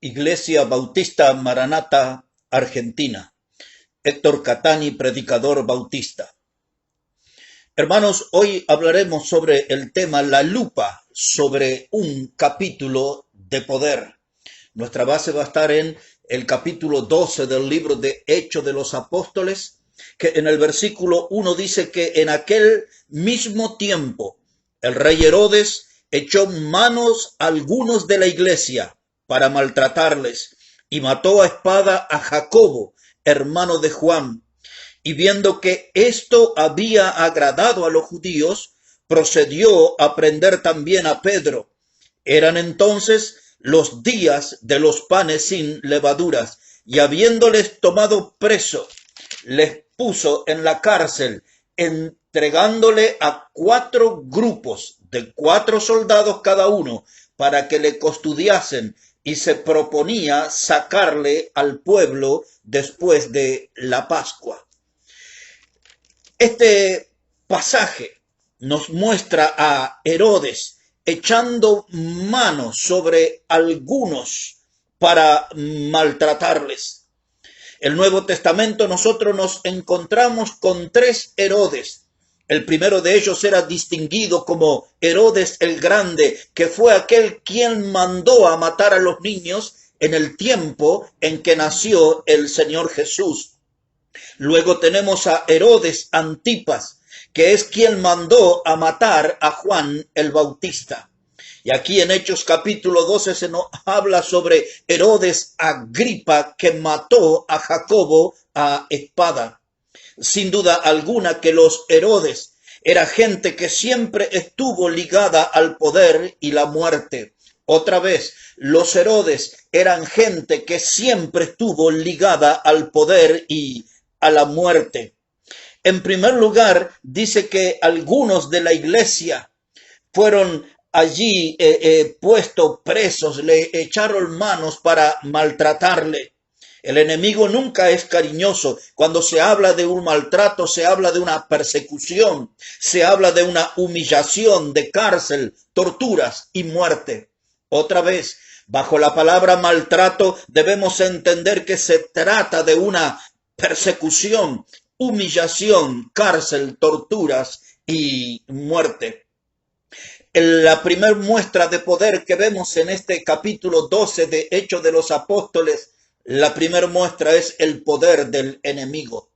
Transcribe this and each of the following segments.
Iglesia Bautista Maranata, Argentina. Héctor Catani, predicador bautista. Hermanos, hoy hablaremos sobre el tema La lupa, sobre un capítulo de poder. Nuestra base va a estar en el capítulo 12 del libro de Hechos de los Apóstoles, que en el versículo 1 dice que en aquel mismo tiempo el rey Herodes echó manos a algunos de la iglesia para maltratarles y mató a espada a Jacobo, hermano de Juan. Y viendo que esto había agradado a los judíos, procedió a prender también a Pedro. Eran entonces los días de los panes sin levaduras, y habiéndoles tomado preso, les puso en la cárcel, entregándole a 4 grupos de 4 soldados cada uno, para que le custodiasen, y se proponía sacarle al pueblo después de la Pascua. Este pasaje nos muestra a Herodes echando mano sobre algunos para maltratarles. El Nuevo Testamento nosotros nos encontramos con 3 Herodes. El primero de ellos era distinguido como Herodes el Grande, que fue aquel quien mandó a matar a los niños en el tiempo en que nació el Señor Jesús. Luego tenemos a Herodes Antipas, que es quien mandó a matar a Juan el Bautista. Y aquí en Hechos capítulo 12 se nos habla sobre Herodes Agripa, que mató a Jacobo a espada. Sin duda alguna que los Herodes era gente que siempre estuvo ligada al poder y la muerte. Otra vez, los Herodes eran gente que siempre estuvo ligada al poder y a la muerte. En primer lugar, dice que algunos de la iglesia fueron allí puestos presos, le echaron manos para maltratarle. El enemigo nunca es cariñoso. Cuando se habla de un maltrato, se habla de una persecución, se habla de una humillación, de cárcel, torturas y muerte. Otra vez, bajo la palabra maltrato, debemos entender que se trata de una persecución, humillación, cárcel, torturas y muerte. La primera muestra de poder que vemos en este capítulo 12 de Hechos de los Apóstoles, la primera muestra es el poder del enemigo.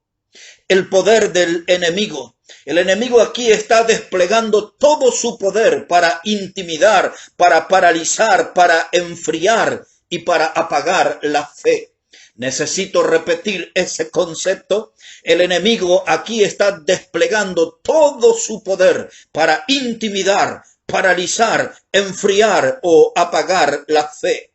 El poder del enemigo. El enemigo aquí está desplegando todo su poder para intimidar, para paralizar, para enfriar y para apagar la fe. Necesito repetir ese concepto. El enemigo aquí está desplegando todo su poder para intimidar, paralizar, enfriar o apagar la fe.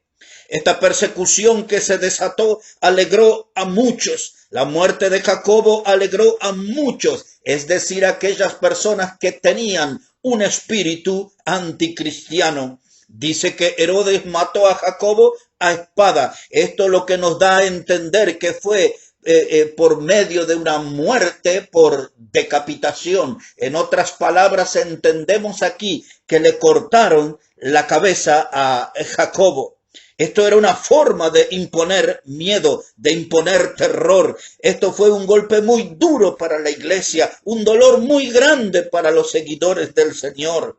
Esta persecución que se desató alegró a muchos. La muerte de Jacobo alegró a muchos, es decir, aquellas personas que tenían un espíritu anticristiano. Dice que Herodes mató a Jacobo a espada. Esto es lo que nos da a entender que fue por medio de una muerte por decapitación. En otras palabras, entendemos aquí que le cortaron la cabeza a Jacobo. Esto era una forma de imponer miedo, de imponer terror. Esto fue un golpe muy duro para la iglesia, un dolor muy grande para los seguidores del Señor.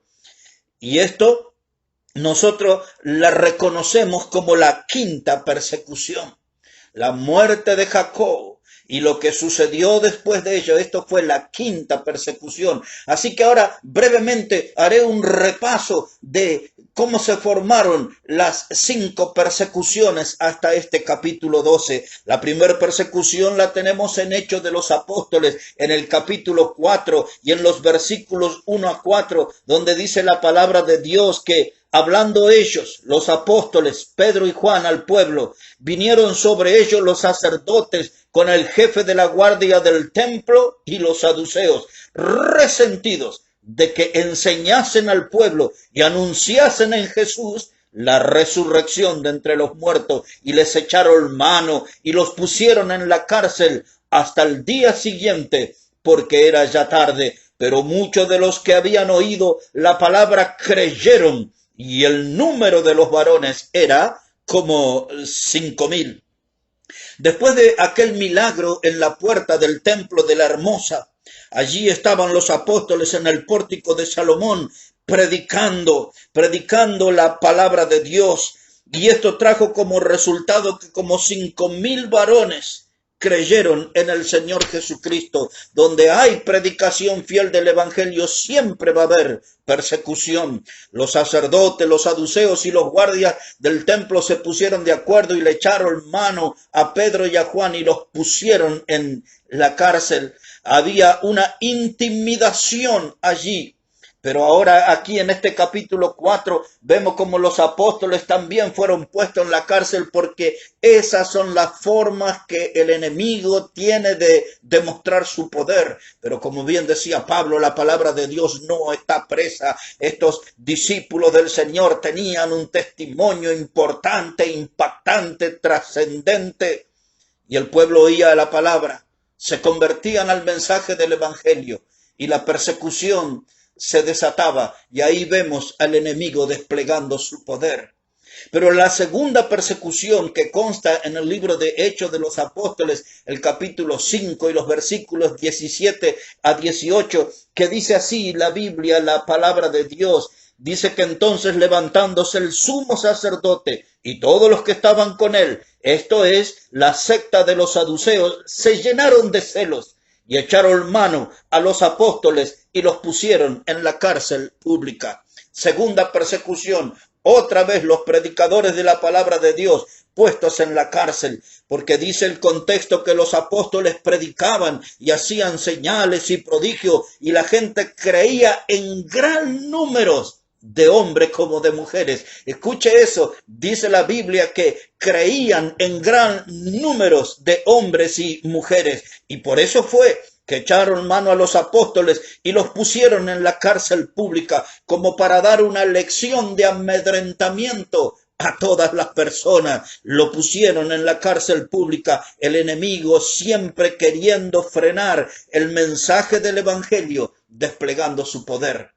Y esto nosotros la reconocemos como la 5ª persecución. La muerte de Jacob y lo que sucedió después de ello, esto fue la 5ª persecución. Así que ahora brevemente haré un repaso de cómo se formaron las 5 persecuciones hasta este capítulo 12. La primera persecución la tenemos en Hechos de los Apóstoles, en el capítulo 4 y en los versículos 1 a 4, donde dice la palabra de Dios que hablando ellos, los apóstoles, Pedro y Juan al pueblo, vinieron sobre ellos los sacerdotes con el jefe de la guardia del templo y los saduceos, resentidos de que enseñasen al pueblo y anunciasen en Jesús la resurrección de entre los muertos, y les echaron mano y los pusieron en la cárcel hasta el día siguiente, porque era ya tarde. Pero muchos de los que habían oído la palabra creyeron, y el número de los varones era como 5.000. Después de aquel milagro en la puerta del templo de la Hermosa, allí estaban los apóstoles en el pórtico de Salomón predicando la palabra de Dios. Y esto trajo como resultado que como 5.000 varones creyeron en el Señor Jesucristo. Donde hay predicación fiel del Evangelio, siempre va a haber persecución. Los sacerdotes, los saduceos y los guardias del templo se pusieron de acuerdo y le echaron mano a Pedro y a Juan y los pusieron en la cárcel. Había una intimidación allí. Pero ahora aquí en este capítulo 4 vemos como los apóstoles también fueron puestos en la cárcel, porque esas son las formas que el enemigo tiene de demostrar su poder. Pero como bien decía Pablo, la palabra de Dios no está presa. Estos discípulos del Señor tenían un testimonio importante, impactante, trascendente. Y el pueblo oía la palabra, se convertían al mensaje del Evangelio y la persecución se desataba, y ahí vemos al enemigo desplegando su poder. Pero la segunda persecución que consta en el libro de Hechos de los Apóstoles, el capítulo 5 y los versículos 17 a 18, que dice así la Biblia, la palabra de Dios, dice que entonces levantándose el sumo sacerdote y todos los que estaban con él, esto es, la secta de los saduceos, se llenaron de celos y echaron mano a los apóstoles y los pusieron en la cárcel pública. Segunda persecución, otra vez los predicadores de la palabra de Dios puestos en la cárcel, porque dice el contexto que los apóstoles predicaban y hacían señales y prodigios, y la gente creía en gran números, de hombres como de mujeres. Escuche eso, dice la Biblia que creían en gran números de hombres y mujeres, y por eso fue que echaron mano a los apóstoles y los pusieron en la cárcel pública, como para dar una lección de amedrentamiento a todas las personas. Lo pusieron en la cárcel pública, el enemigo siempre queriendo frenar el mensaje del Evangelio, desplegando su poder.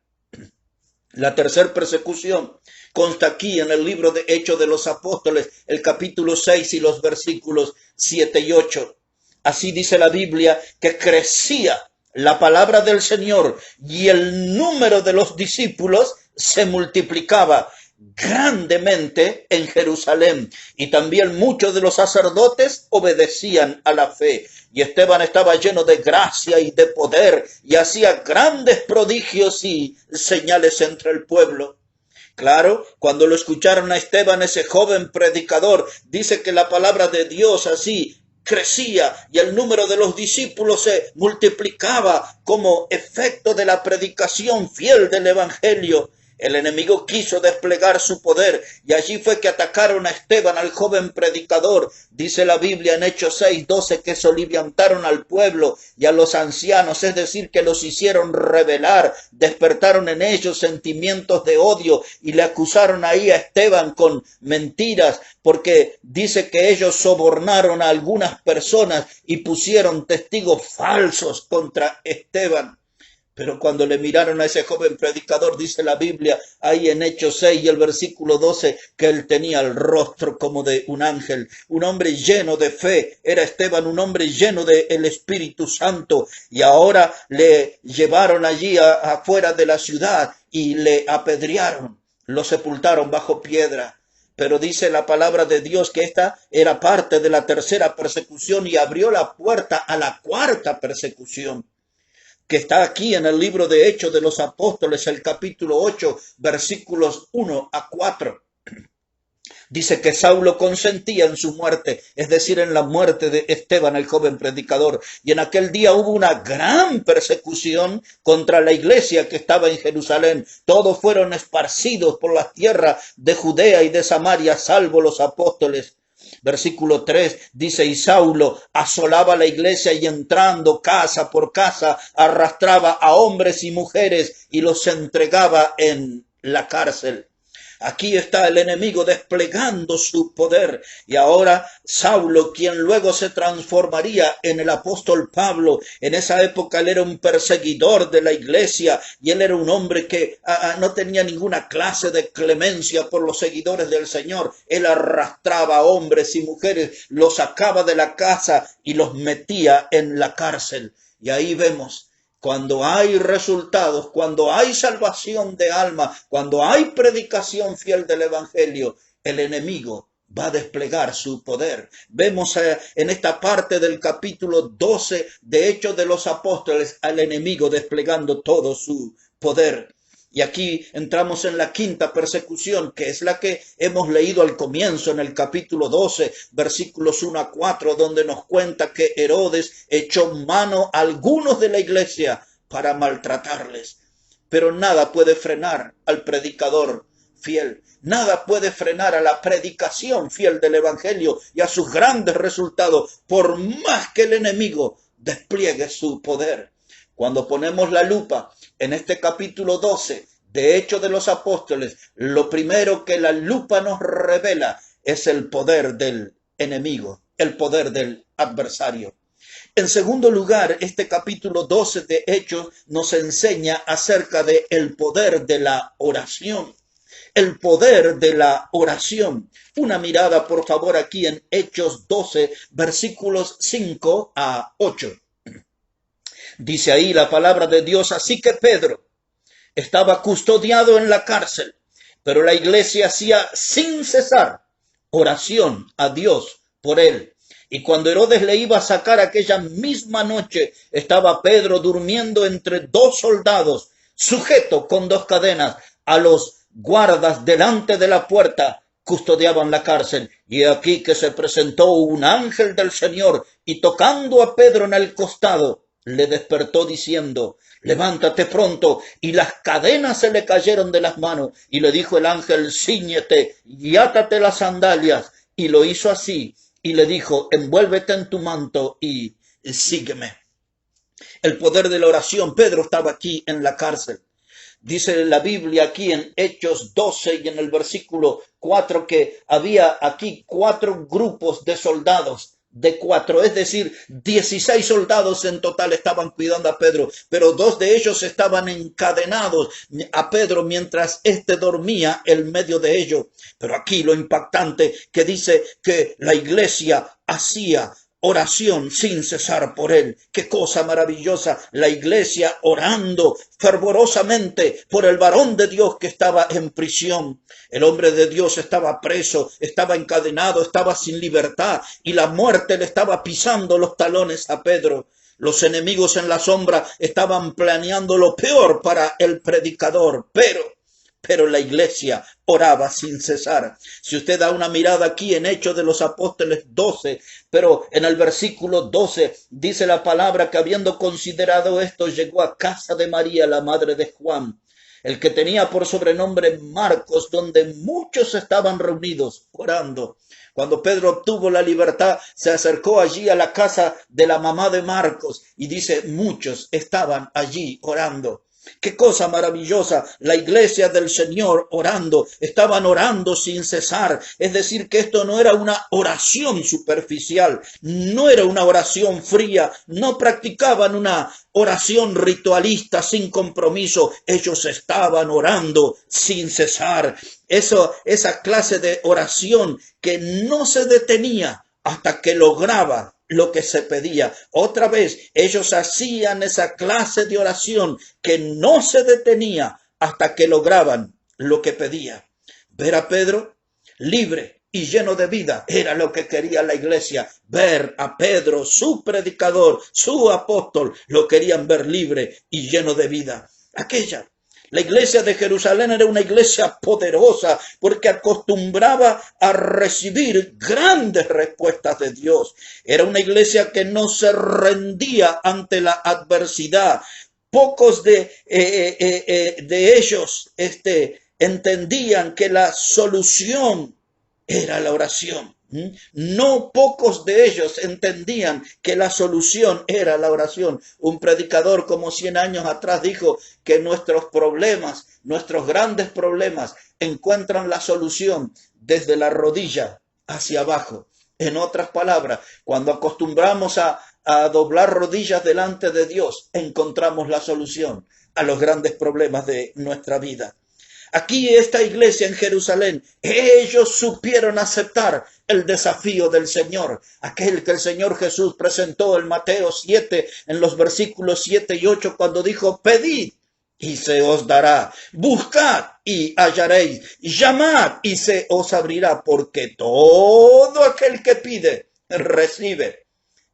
La tercera persecución consta aquí en el libro de Hechos de los Apóstoles, el capítulo 6 y los versículos 7 y 8. Así dice la Biblia que crecía la palabra del Señor y el número de los discípulos se multiplicaba grandemente en Jerusalén, y también muchos de los sacerdotes obedecían a la fe. Y Esteban estaba lleno de gracia y de poder y hacía grandes prodigios y señales entre el pueblo. Claro, cuando lo escucharon a Esteban, ese joven predicador, dice que la palabra de Dios así crecía y el número de los discípulos se multiplicaba como efecto de la predicación fiel del Evangelio. El enemigo quiso desplegar su poder y allí fue que atacaron a Esteban, al joven predicador. Dice la Biblia en Hechos 6:12 que soliviantaron al pueblo y a los ancianos, es decir, que los hicieron rebelar, despertaron en ellos sentimientos de odio y le acusaron ahí a Esteban con mentiras, porque dice que ellos sobornaron a algunas personas y pusieron testigos falsos contra Esteban. Pero cuando le miraron a ese joven predicador, dice la Biblia, ahí en Hechos 6 y el versículo 12, que él tenía el rostro como de un ángel, un hombre lleno de fe. Era Esteban un hombre lleno del Espíritu Santo. Y ahora le llevaron allí afuera de la ciudad y le apedrearon, lo sepultaron bajo piedra. Pero dice la palabra de Dios que esta era parte de la tercera persecución y abrió la puerta a la cuarta persecución, que está aquí en el libro de Hechos de los Apóstoles, el capítulo 8, versículos 1 a 4. Dice que Saulo consentía en su muerte, es decir, en la muerte de Esteban, el joven predicador. Y en aquel día hubo una gran persecución contra la iglesia que estaba en Jerusalén. Todos fueron esparcidos por las tierras de Judea y de Samaria, salvo los apóstoles. Versículo 3 dice, y Saulo asolaba la iglesia y entrando casa por casa arrastraba a hombres y mujeres y los entregaba en la cárcel. Aquí está el enemigo desplegando su poder. Y ahora Saulo, quien luego se transformaría en el apóstol Pablo, en esa época él era un perseguidor de la iglesia y él era un hombre que no tenía ninguna clase de clemencia por los seguidores del Señor. Él arrastraba a hombres y mujeres, los sacaba de la casa y los metía en la cárcel. Y ahí vemos, cuando hay resultados, cuando hay salvación de alma, cuando hay predicación fiel del evangelio, el enemigo va a desplegar su poder. Vemos en esta parte del capítulo 12 de Hechos de los Apóstoles al enemigo desplegando todo su poder. Y aquí entramos en la quinta persecución, que es la que hemos leído al comienzo en el capítulo 12, versículos 1 a 4, donde nos cuenta que Herodes echó mano a algunos de la iglesia para maltratarles. Pero nada puede frenar al predicador fiel. Nada puede frenar a la predicación fiel del evangelio y a sus grandes resultados, por más que el enemigo despliegue su poder. Cuando ponemos la lupa en este capítulo 12 de Hechos de los Apóstoles, lo primero que la lupa nos revela es el poder del enemigo, el poder del adversario. En segundo lugar, este capítulo 12 de Hechos nos enseña acerca del poder de la oración. El poder de la oración. Una mirada, por favor, aquí en Hechos 12, versículos 5 a 8. Dice ahí la palabra de Dios: así que Pedro estaba custodiado en la cárcel, pero la iglesia hacía sin cesar oración a Dios por él. Y cuando Herodes le iba a sacar aquella misma noche, estaba Pedro durmiendo entre dos soldados, sujeto con dos cadenas. A los guardas delante de la puerta custodiaban la cárcel. Y aquí que se presentó un ángel del Señor y tocando a Pedro en el costado, le despertó diciendo: levántate pronto. Y las cadenas se le cayeron de las manos. Y le dijo el ángel: cíñete y átate las sandalias. Y lo hizo así. Y le dijo: envuélvete en tu manto y sígueme. El poder de la oración. Pedro estaba aquí en la cárcel. Dice la Biblia aquí en Hechos 12 y en el versículo 4 que había aquí 4 grupos de soldados. De 4, es decir, 16 soldados en total estaban cuidando a Pedro, pero 2 de ellos estaban encadenados a Pedro mientras éste dormía en medio de ellos. Pero aquí lo impactante que dice que la iglesia hacía oración sin cesar por él. Qué cosa maravillosa, la iglesia orando fervorosamente por el varón de Dios que estaba en prisión. El hombre de Dios estaba preso, estaba encadenado, estaba sin libertad y la muerte le estaba pisando los talones a Pedro. Los enemigos en la sombra estaban planeando lo peor para el predicador, pero la iglesia oraba sin cesar. Si usted da una mirada aquí en Hechos de los Apóstoles 12, pero en el versículo 12 dice la palabra que habiendo considerado esto, llegó a casa de María, la madre de Juan, el que tenía por sobrenombre Marcos, donde muchos estaban reunidos orando. Cuando Pedro obtuvo la libertad, se acercó allí a la casa de la mamá de Marcos y dice: muchos estaban allí orando. Qué cosa maravillosa, la iglesia del Señor orando, estaban orando sin cesar. Es decir, que esto no era una oración superficial, no era una oración fría, no practicaban una oración ritualista sin compromiso. Ellos estaban orando sin cesar. Esa clase de oración que no se detenía hasta que lograba lo que se pedía. Otra vez, ellos hacían esa clase de oración que no se detenía hasta que lograban lo que pedía. Ver a Pedro libre y lleno de vida era lo que quería la iglesia. Ver a Pedro, su predicador, su apóstol, lo querían ver libre y lleno de vida. La iglesia de Jerusalén era una iglesia poderosa porque acostumbraba a recibir grandes respuestas de Dios. Era una iglesia que no se rendía ante la adversidad. Pocos de ellos entendían que la solución era la oración. No pocos de ellos entendían que la solución era la oración. Un predicador como 100 años atrás dijo que nuestros problemas, nuestros grandes problemas, encuentran la solución desde la rodilla hacia abajo. En otras palabras, cuando acostumbramos a doblar rodillas delante de Dios, encontramos la solución a los grandes problemas de nuestra vida. Aquí esta iglesia en Jerusalén, ellos supieron aceptar el desafío del Señor, aquel que el Señor Jesús presentó en Mateo 7, en los versículos 7 y 8, cuando dijo: pedid y se os dará, buscad y hallaréis, llamad y se os abrirá, porque todo aquel que pide, recibe.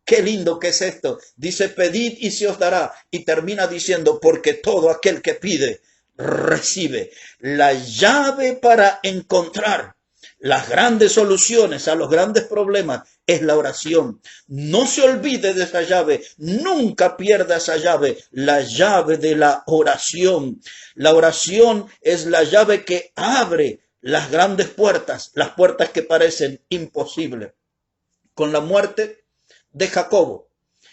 Qué lindo que es esto. Dice: pedid y se os dará, y termina diciendo: porque todo aquel que pide, recibe. La llave para encontrar las grandes soluciones a los grandes problemas es la oración. No se olvide de esa llave, nunca pierda esa llave, la llave de la oración. La oración es la llave que abre las grandes puertas, las puertas que parecen imposibles. Con la muerte de Jacobo,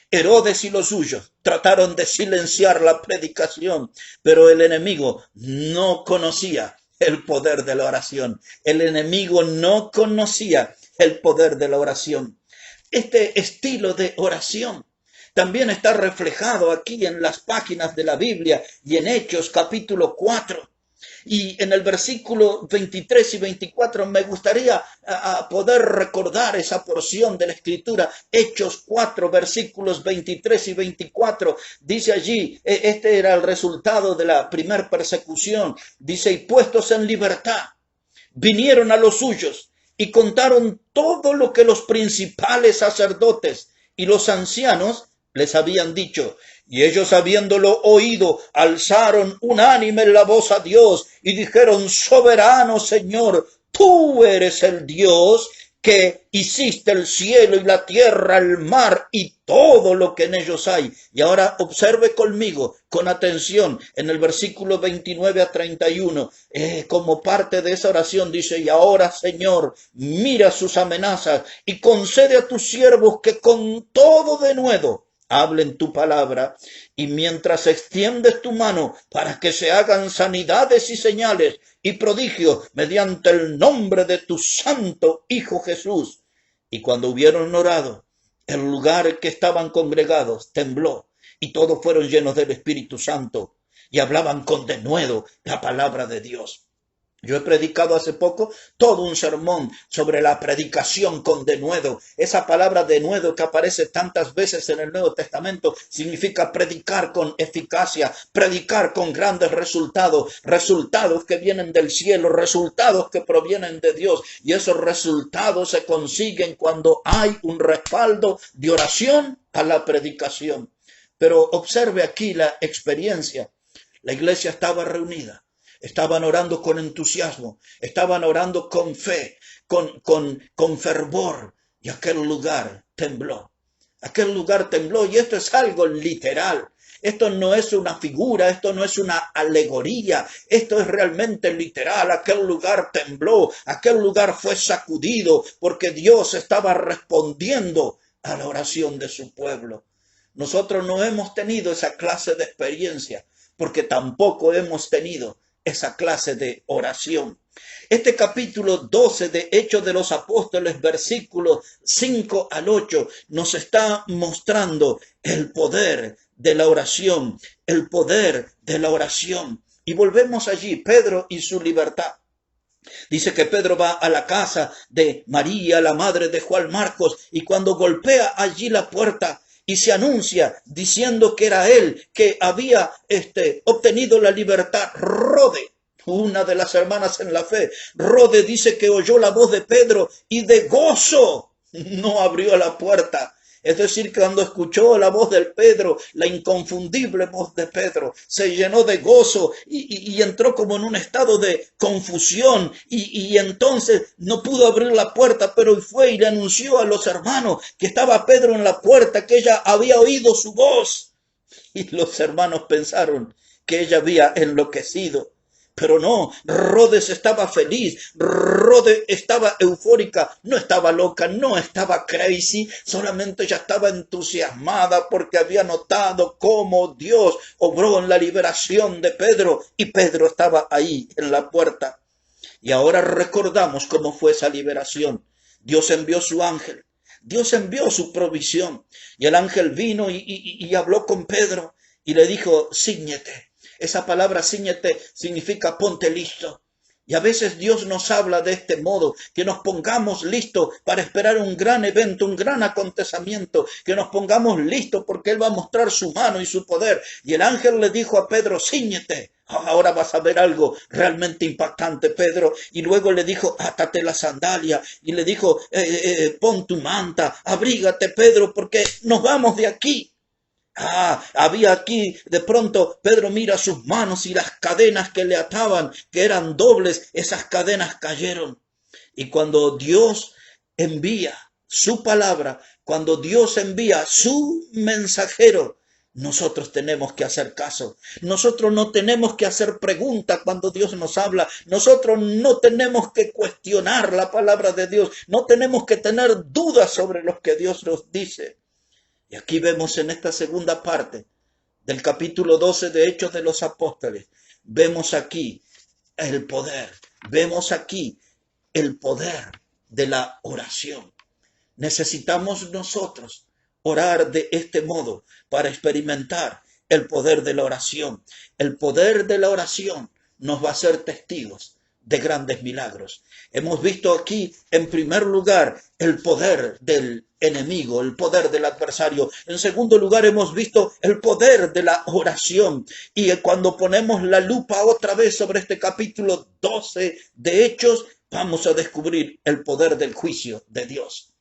Herodes y los suyos trataron de silenciar la predicación, pero el enemigo no conocía el poder de la oración. El enemigo no conocía el poder de la oración. Este estilo de oración también está reflejado aquí en las páginas de la Biblia y en Hechos capítulo 4. Y en el versículo 23 y 24 me gustaría poder recordar esa porción de la Escritura. Hechos 4, versículos 23 y 24. Dice allí, este era el resultado de la primer persecución. Dice: y puestos en libertad, vinieron a los suyos y contaron todo lo que los principales sacerdotes y los ancianos les habían dicho. Y ellos, habiéndolo oído, alzaron unánime la voz a Dios y dijeron: soberano Señor, tú eres el Dios que hiciste el cielo y la tierra, el mar y todo lo que en ellos hay. Y ahora observe conmigo, con atención, en el versículo 29 a 31, como parte de esa oración dice: y ahora, Señor, mira sus amenazas y concede a tus siervos que con todo denuedo hablen tu palabra, y mientras extiendes tu mano para que se hagan sanidades y señales y prodigios mediante el nombre de tu santo Hijo Jesús. Y cuando hubieron orado, el lugar que estaban congregados tembló, y todos fueron llenos del Espíritu Santo y hablaban con denuedo la palabra de Dios. Yo he predicado hace poco todo un sermón sobre la predicación con denuedo. Esa palabra denuedo que aparece tantas veces en el Nuevo Testamento significa predicar con eficacia, predicar con grandes resultados, resultados que vienen del cielo, resultados que provienen de Dios. Y esos resultados se consiguen cuando hay un respaldo de oración a la predicación. Pero observe aquí la experiencia. La iglesia estaba reunida. Estaban orando con entusiasmo, estaban orando con fe, con fervor, y aquel lugar tembló. Aquel lugar tembló, y esto es algo literal. Esto no es una figura, esto no es una alegoría, esto es realmente literal. Aquel lugar tembló, aquel lugar fue sacudido, porque Dios estaba respondiendo a la oración de su pueblo. Nosotros no hemos tenido esa clase de experiencia, porque tampoco hemos tenido esa clase de oración. Este capítulo 12 de Hechos de los Apóstoles, versículos 5 al 8, nos está mostrando el poder de la oración, el poder de la oración. Y volvemos allí, Pedro y su libertad. Dice que Pedro va a la casa de María, la madre de Juan Marcos, y cuando golpea allí la puerta, y se anuncia diciendo que era él que había obtenido la libertad, Rode, una de las hermanas en la fe, Rode dice que oyó la voz de Pedro y de gozo no abrió la puerta. Es decir, que cuando escuchó la voz de Pedro, la inconfundible voz de Pedro, se llenó de gozo y entró como en un estado de confusión y entonces no pudo abrir la puerta, pero fue y le anunció a los hermanos que estaba Pedro en la puerta, que ella había oído su voz. Y los hermanos pensaron que ella había enloquecido. Pero no, Rodes estaba feliz, Rodes estaba eufórica, no estaba loca, no estaba crazy, solamente ella estaba entusiasmada porque había notado cómo Dios obró en la liberación de Pedro y Pedro estaba ahí en la puerta. Y ahora recordamos cómo fue esa liberación. Dios envió su ángel, Dios envió su provisión y el ángel vino y habló con Pedro y le dijo, cíñete. Esa palabra cíñete significa ponte listo. Y a veces Dios nos habla de este modo, que nos pongamos listos para esperar un gran evento, un gran acontecimiento, que nos pongamos listos porque Él va a mostrar su mano y su poder. Y el ángel le dijo a Pedro, cíñete. Ahora vas a ver algo realmente impactante, Pedro. Y luego le dijo, átate la sandalia. Y le dijo, pon tu manta, abrígate, Pedro, porque nos vamos de aquí. Había aquí, de pronto Pedro mira sus manos y las cadenas que le ataban, que eran dobles, esas cadenas cayeron. Y cuando Dios envía su palabra, cuando Dios envía su mensajero, nosotros tenemos que hacer caso. Nosotros no tenemos que hacer preguntas cuando Dios nos habla. Nosotros no tenemos que cuestionar la palabra de Dios. No tenemos que tener dudas sobre lo que Dios nos dice. Y aquí vemos en esta segunda parte del capítulo 12 de Hechos de los Apóstoles, vemos aquí el poder, vemos aquí el poder de la oración. Necesitamos nosotros orar de este modo para experimentar el poder de la oración. El poder de la oración nos va a hacer testigos de grandes milagros. Hemos visto aquí, en primer lugar, el poder del enemigo, el poder del adversario. En segundo lugar, hemos visto el poder de la oración. Y cuando ponemos la lupa otra vez sobre este capítulo 12 de Hechos, vamos a descubrir el poder del juicio de Dios,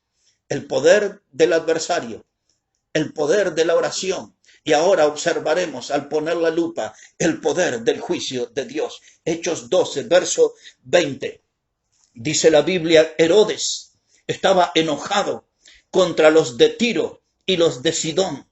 el poder del adversario, el poder de la oración. Y ahora observaremos, al poner la lupa, el poder del juicio de Dios. Hechos 12, verso 20. Dice la Biblia, Herodes estaba enojado contra los de Tiro y los de Sidón,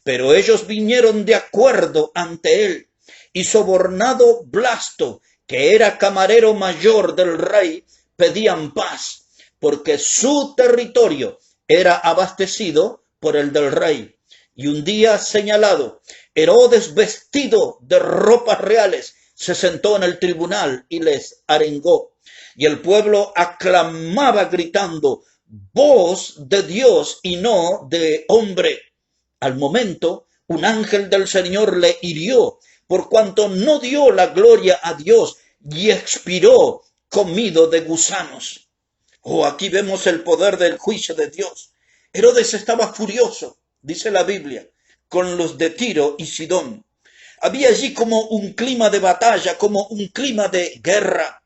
pero ellos vinieron de acuerdo ante él, y sobornado Blasto, que era camarero mayor del rey, pedían paz, porque su territorio era abastecido por el del rey. Y un día señalado, Herodes, vestido de ropas reales, se sentó en el tribunal y les arengó. Y el pueblo aclamaba gritando, voz de Dios y no de hombre. Al momento, un ángel del Señor le hirió, por cuanto no dio la gloria a Dios, y expiró comido de gusanos. Aquí vemos el poder del juicio de Dios. Herodes estaba furioso, dice la Biblia, con los de Tiro y Sidón. Había allí como un clima de batalla, como un clima de guerra.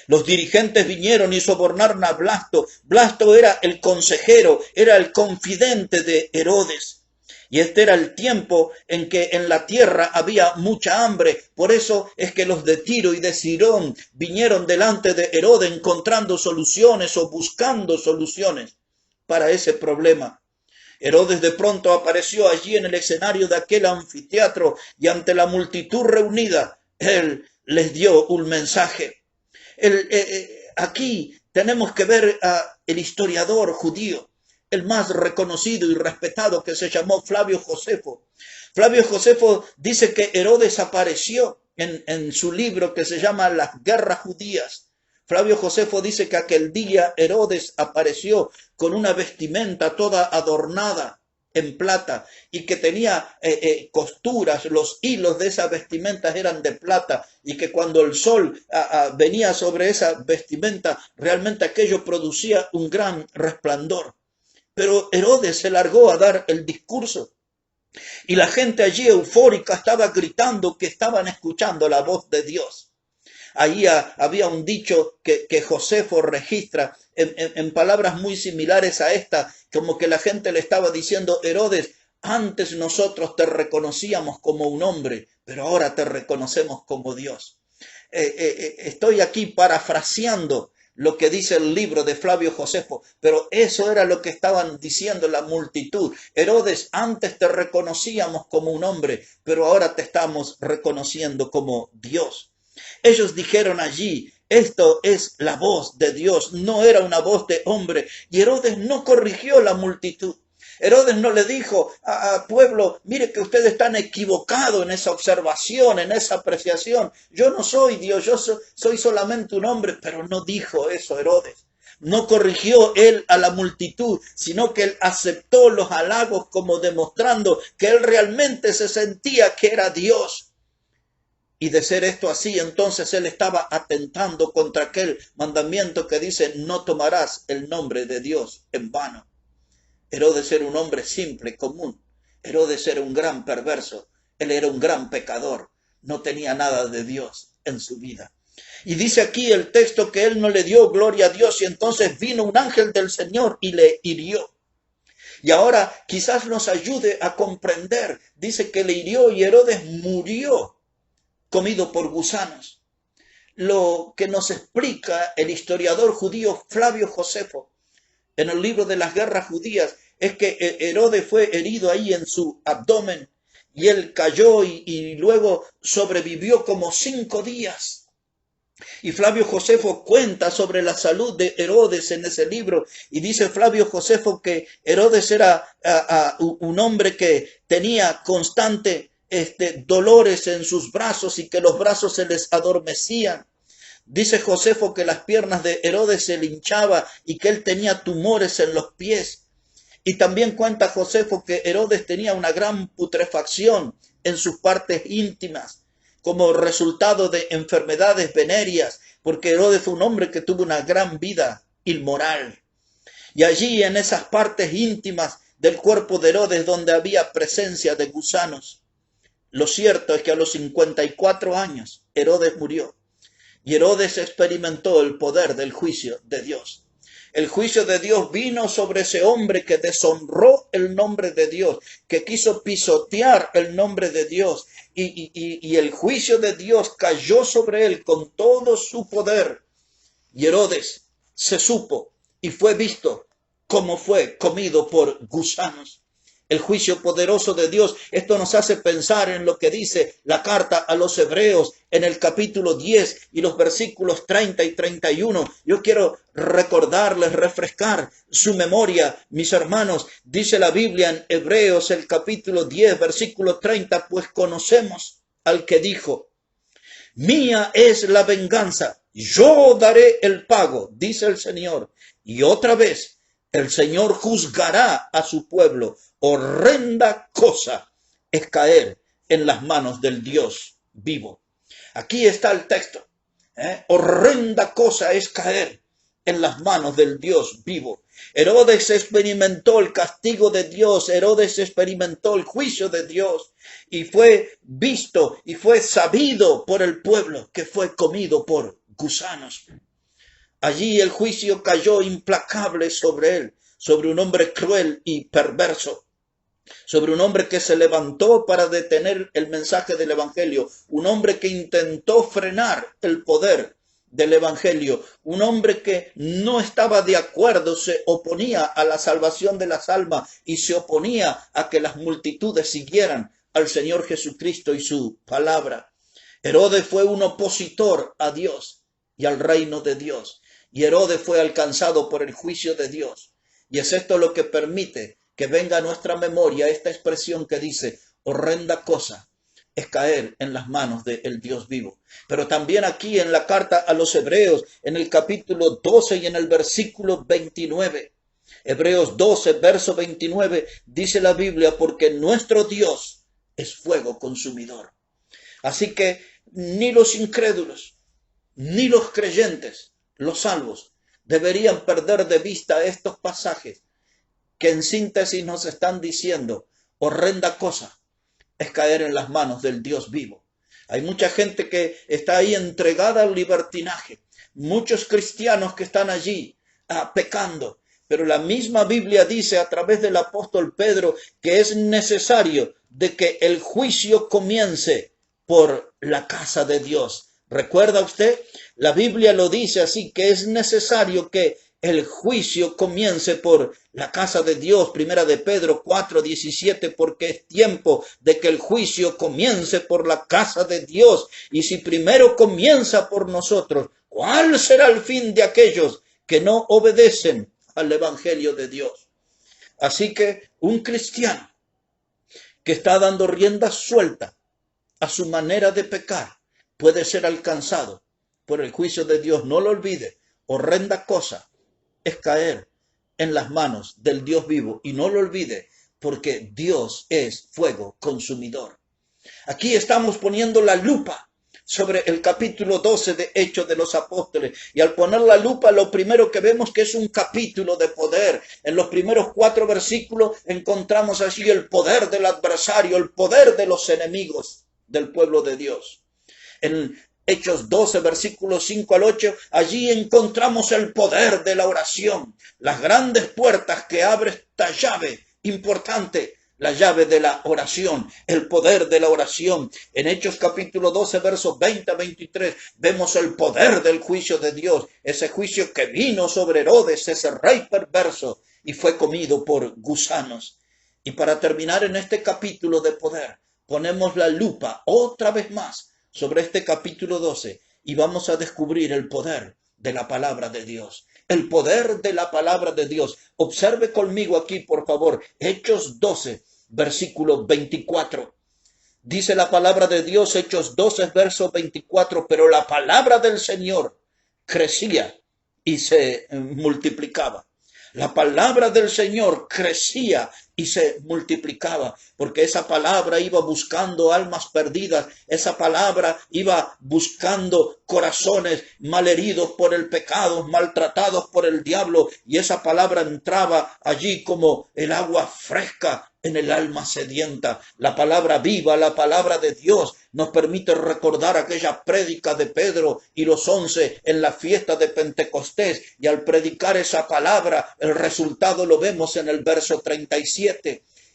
Los dirigentes vinieron y sobornaron a Blasto. Blasto era el consejero, era el confidente de Herodes. Y este era el tiempo en que en la tierra había mucha hambre. Por eso es que los de Tiro y de Sidón vinieron delante de Herodes encontrando soluciones o buscando soluciones para ese problema. Herodes de pronto apareció allí en el escenario de aquel anfiteatro y ante la multitud reunida, él les dio un mensaje. Aquí tenemos que ver al historiador judío, el más reconocido y respetado, que se llamó Flavio Josefo. Flavio Josefo dice que Herodes apareció en su libro que se llama Las Guerras Judías. Flavio Josefo dice que aquel día Herodes apareció con una vestimenta toda adornada en plata y que tenía costuras, los hilos de esas vestimentas eran de plata y que cuando el sol venía sobre esa vestimenta, realmente aquello producía un gran resplandor. Pero Herodes se largó a dar el discurso y la gente allí eufórica estaba gritando que estaban escuchando la voz de Dios. Ahí había un dicho que Josefo registra en palabras muy similares a esta, como que la gente le estaba diciendo, Herodes, antes nosotros te reconocíamos como un hombre, pero ahora te reconocemos como Dios. Estoy aquí parafraseando lo que dice el libro de Flavio Josefo, pero eso era lo que estaban diciendo la multitud. Herodes, antes te reconocíamos como un hombre, pero ahora te estamos reconociendo como Dios. Ellos dijeron allí, esto es la voz de Dios, no era una voz de hombre. Y Herodes no corrigió la multitud. Herodes no le dijo al pueblo, mire que ustedes están equivocados en esa observación, en esa apreciación. Yo no soy Dios, yo soy solamente un hombre, pero no dijo eso Herodes. No corrigió él a la multitud, sino que él aceptó los halagos como demostrando que él realmente se sentía que era Dios. Y de ser esto así, entonces él estaba atentando contra aquel mandamiento que dice, no tomarás el nombre de Dios en vano. Herodes era un hombre simple, común. Herodes era un gran perverso. Él era un gran pecador. No tenía nada de Dios en su vida. Y dice aquí el texto que él no le dio gloria a Dios y entonces vino un ángel del Señor y le hirió. Y ahora quizás nos ayude a comprender. Dice que le hirió y Herodes murió comido por gusanos. Lo que nos explica el historiador judío Flavio Josefo en el libro de las guerras judías es que Herodes fue herido ahí en su abdomen y él cayó y luego sobrevivió como 5 días. Y Flavio Josefo cuenta sobre la salud de Herodes en ese libro y dice Flavio Josefo que Herodes era un hombre que tenía constante dolores en sus brazos y que los brazos se les adormecían. Dice Josefo que las piernas de Herodes se le hinchaban y que él tenía tumores en los pies. Y también cuenta Josefo que Herodes tenía una gran putrefacción en sus partes íntimas como resultado de enfermedades venéreas, porque Herodes fue un hombre que tuvo una gran vida inmoral. Y allí en esas partes íntimas del cuerpo de Herodes donde había presencia de gusanos. Lo cierto es que a los 54 años Herodes murió y Herodes experimentó el poder del juicio de Dios. El juicio de Dios vino sobre ese hombre que deshonró el nombre de Dios, que quiso pisotear el nombre de Dios y el juicio de Dios cayó sobre él con todo su poder. Y Herodes se supo y fue visto como fue comido por gusanos. El juicio poderoso de Dios, esto nos hace pensar en lo que dice la carta a los Hebreos en el capítulo 10 y los versículos 30 y 31. Yo quiero recordarles, refrescar su memoria, mis hermanos. Dice la Biblia en Hebreos el capítulo 10, versículo 30, pues conocemos al que dijo, mía es la venganza, yo daré el pago, dice el Señor. Y otra vez, el Señor juzgará a su pueblo. Horrenda cosa es caer en las manos del Dios vivo. Aquí está el texto. Horrenda cosa es caer en las manos del Dios vivo. Herodes experimentó el castigo de Dios. Herodes experimentó el juicio de Dios. Y fue visto y fue sabido por el pueblo que fue comido por gusanos. Allí el juicio cayó implacable sobre él, sobre un hombre cruel y perverso, sobre un hombre que se levantó para detener el mensaje del evangelio, un hombre que intentó frenar el poder del evangelio, un hombre que no estaba de acuerdo, se oponía a la salvación de las almas y se oponía a que las multitudes siguieran al Señor Jesucristo y su palabra. Herodes fue un opositor a Dios y al reino de Dios. Y Herodes fue alcanzado por el juicio de Dios. Y es esto lo que permite que venga a nuestra memoria esta expresión que dice, horrenda cosa es caer en las manos del Dios vivo. Pero también aquí en la carta a los Hebreos, en el capítulo 12 y en el versículo 29, Hebreos 12, verso 29, dice la Biblia, porque nuestro Dios es fuego consumidor. Así que ni los incrédulos, ni los creyentes, los salvos, deberían perder de vista estos pasajes que en síntesis nos están diciendo, horrenda cosa es caer en las manos del Dios vivo. Hay mucha gente que está ahí entregada al libertinaje, muchos cristianos que están allí pecando, pero la misma Biblia dice a través del apóstol Pedro que es necesario de que el juicio comience por la casa de Dios. ¿Recuerda usted? La Biblia lo dice así, que es necesario que el juicio comience por la casa de Dios. Primera de Pedro 4:17, porque es tiempo de que el juicio comience por la casa de Dios. Y si primero comienza por nosotros, ¿cuál será el fin de aquellos que no obedecen al evangelio de Dios? Así que un cristiano que está dando rienda suelta a su manera de pecar puede ser alcanzado por el juicio de Dios. No lo olvide, horrenda cosa es caer en las manos del Dios vivo, y no lo olvide, porque Dios es fuego consumidor. Aquí estamos poniendo la lupa sobre el capítulo 12 de Hechos de los Apóstoles, y al poner la lupa lo primero que vemos que es un capítulo de poder. En los primeros 4 versículos encontramos allí el poder del adversario, el poder de los enemigos del pueblo de Dios. En Hechos 12, versículos 5 al 8, allí encontramos el poder de la oración, las grandes puertas que abre esta llave importante, la llave de la oración, el poder de la oración. En Hechos capítulo 12, versos 20 a 23, vemos el poder del juicio de Dios, ese juicio que vino sobre Herodes, ese rey perverso, y fue comido por gusanos. Y para terminar en este capítulo de poder, ponemos la lupa otra vez más sobre este capítulo 12 y vamos a descubrir el poder de la palabra de Dios. El poder de la palabra de Dios. Observe conmigo aquí, por favor, Hechos 12, versículo 24. Dice la palabra de Dios, Hechos 12, verso 24, pero la palabra del Señor crecía y se multiplicaba. La palabra del Señor crecía y se multiplicaba, porque esa palabra iba buscando almas perdidas, esa palabra iba buscando corazones malheridos por el pecado, maltratados por el diablo, y esa palabra entraba allí como el agua fresca en el alma sedienta. La palabra viva, la palabra de Dios, nos permite recordar aquella prédica de Pedro y los 11 en la fiesta de Pentecostés, y al predicar esa palabra, el resultado lo vemos en el verso 37.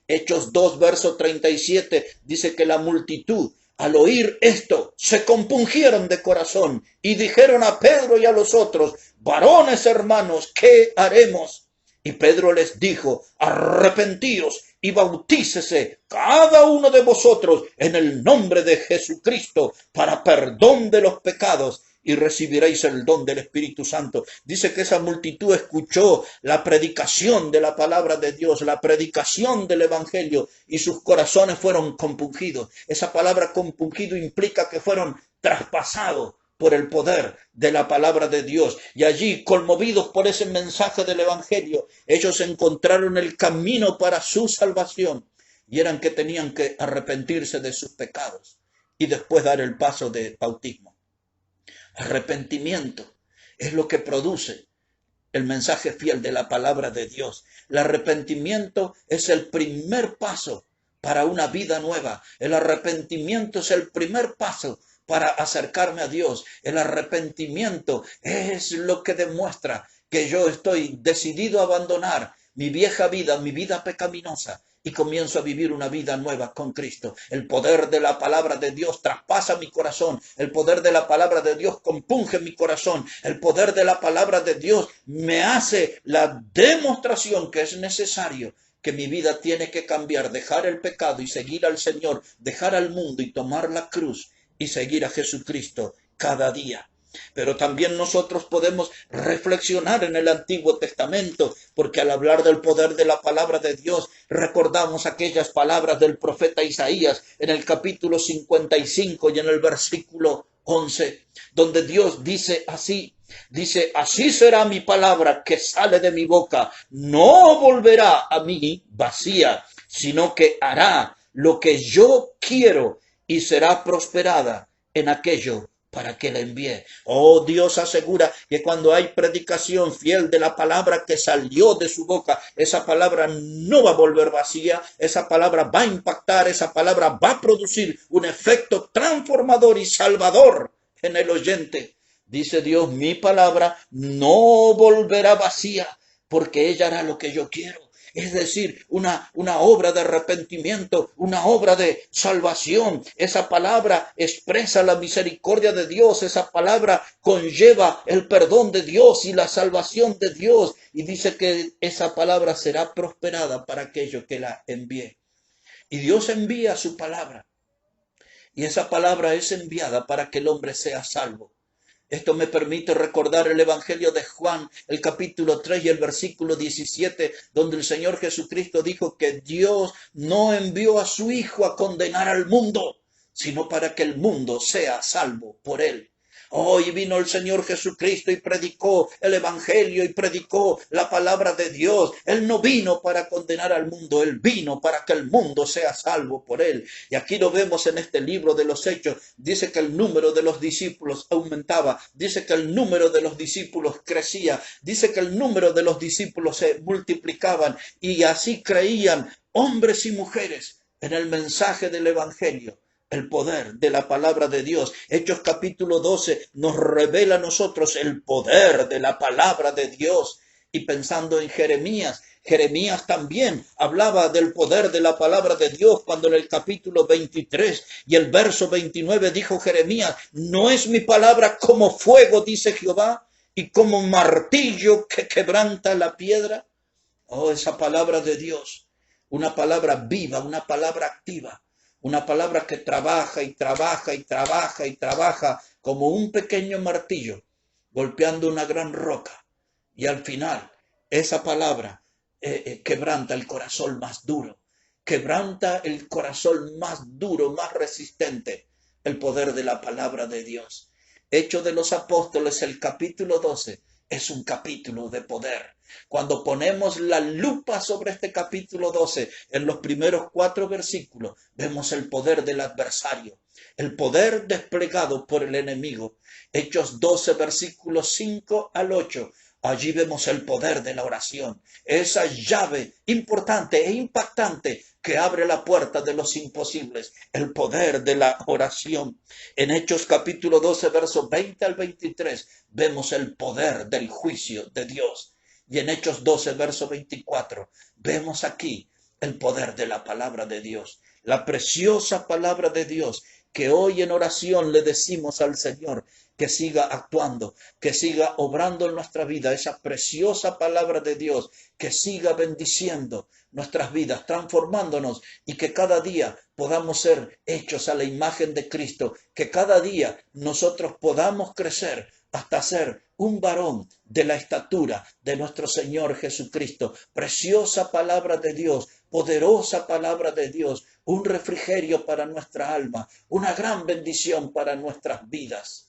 Hechos 2, verso 37, dice que la multitud, al oír esto, se compungieron de corazón y dijeron a Pedro y a los otros: varones hermanos, ¿qué haremos? Y Pedro les dijo: arrepentíos y bautícese cada uno de vosotros en el nombre de Jesucristo para perdón de los pecados, y recibiréis el don del Espíritu Santo. Dice que esa multitud escuchó la predicación de la palabra de Dios, la predicación del Evangelio, y sus corazones fueron compungidos. Esa palabra compungido implica que fueron traspasados por el poder de la palabra de Dios. Y allí, conmovidos por ese mensaje del Evangelio, ellos encontraron el camino para su salvación, y eran que tenían que arrepentirse de sus pecados y después dar el paso de bautismo. Arrepentimiento es lo que produce el mensaje fiel de la palabra de Dios. El arrepentimiento es el primer paso para una vida nueva. El arrepentimiento es el primer paso para acercarme a Dios. El arrepentimiento es lo que demuestra que yo estoy decidido a abandonar mi vieja vida, mi vida pecaminosa, y comienzo a vivir una vida nueva con Cristo. El poder de la palabra de Dios traspasa mi corazón. El poder de la palabra de Dios compunge mi corazón. El poder de la palabra de Dios me hace la demostración que es necesario, que mi vida tiene que cambiar, dejar el pecado y seguir al Señor, dejar al mundo y tomar la cruz y seguir a Jesucristo cada día. Pero también nosotros podemos reflexionar en el Antiguo Testamento, porque al hablar del poder de la palabra de Dios, recordamos aquellas palabras del profeta Isaías en el capítulo 55 y en el versículo 11, donde Dios dice así: dice, así será mi palabra que sale de mi boca, no volverá a mí vacía, sino que hará lo que yo quiero y será prosperada en aquello para que la envíe. Oh, Dios asegura que cuando hay predicación fiel de la palabra que salió de su boca, esa palabra no va a volver vacía, esa palabra va a impactar, esa palabra va a producir un efecto transformador y salvador en el oyente. Dice Dios, mi palabra no volverá vacía, porque ella hará lo que yo quiero. es decir, una obra de arrepentimiento, una obra de salvación. Esa palabra expresa la misericordia de Dios, esa palabra conlleva el perdón de Dios y la salvación de Dios, y dice que esa palabra será prosperada para aquellos que la envíe. Y Dios envía su palabra, y esa palabra es enviada para que el hombre sea salvo. Esto me permite recordar el Evangelio de Juan, el capítulo 3 y el versículo 17, donde el Señor Jesucristo dijo que Dios no envió a su Hijo a condenar al mundo, sino para que el mundo sea salvo por él. Hoy vino el Señor Jesucristo y predicó el Evangelio y predicó la palabra de Dios. Él no vino para condenar al mundo, Él vino para que el mundo sea salvo por Él. Y aquí lo vemos en este libro de los Hechos. Dice que el número de los discípulos aumentaba. Dice que el número de los discípulos crecía. Dice que el número de los discípulos se multiplicaban. Y así creían hombres y mujeres en el mensaje del Evangelio. El poder de la palabra de Dios. Hechos capítulo 12 nos revela a nosotros el poder de la palabra de Dios. Y pensando en Jeremías, Jeremías también hablaba del poder de la palabra de Dios cuando en el capítulo 23 y el verso 29 dijo Jeremías, no es mi palabra como fuego, dice Jehová, y como martillo que quebranta la piedra. Oh, esa palabra de Dios, una palabra viva, una palabra activa. Una palabra que trabaja y trabaja y trabaja y trabaja como un pequeño martillo golpeando una gran roca. Y al final esa palabra quebranta el corazón más duro. Quebranta el corazón más duro, más resistente. El poder de la palabra de Dios. Hechos de los Apóstoles, el capítulo 12, es un capítulo de poder. Cuando ponemos la lupa sobre este capítulo 12, en los primeros 4 versículos, vemos el poder del adversario, el poder desplegado por el enemigo. Hechos 12, versículos 5 al 8. Allí vemos el poder de la oración, esa llave importante e impactante que abre la puerta de los imposibles, el poder de la oración. En Hechos capítulo 12, versos 20 al 23, vemos el poder del juicio de Dios. Y en Hechos 12, verso 24, vemos aquí el poder de la palabra de Dios, la preciosa palabra de Dios que hoy en oración le decimos al Señor que siga actuando, que siga obrando en nuestra vida, esa preciosa palabra de Dios, que siga bendiciendo nuestras vidas, transformándonos y que cada día podamos ser hechos a la imagen de Cristo, que cada día nosotros podamos crecer hasta ser un varón de la estatura de nuestro Señor Jesucristo. Preciosa palabra de Dios, poderosa palabra de Dios, un refrigerio para nuestra alma, una gran bendición para nuestras vidas.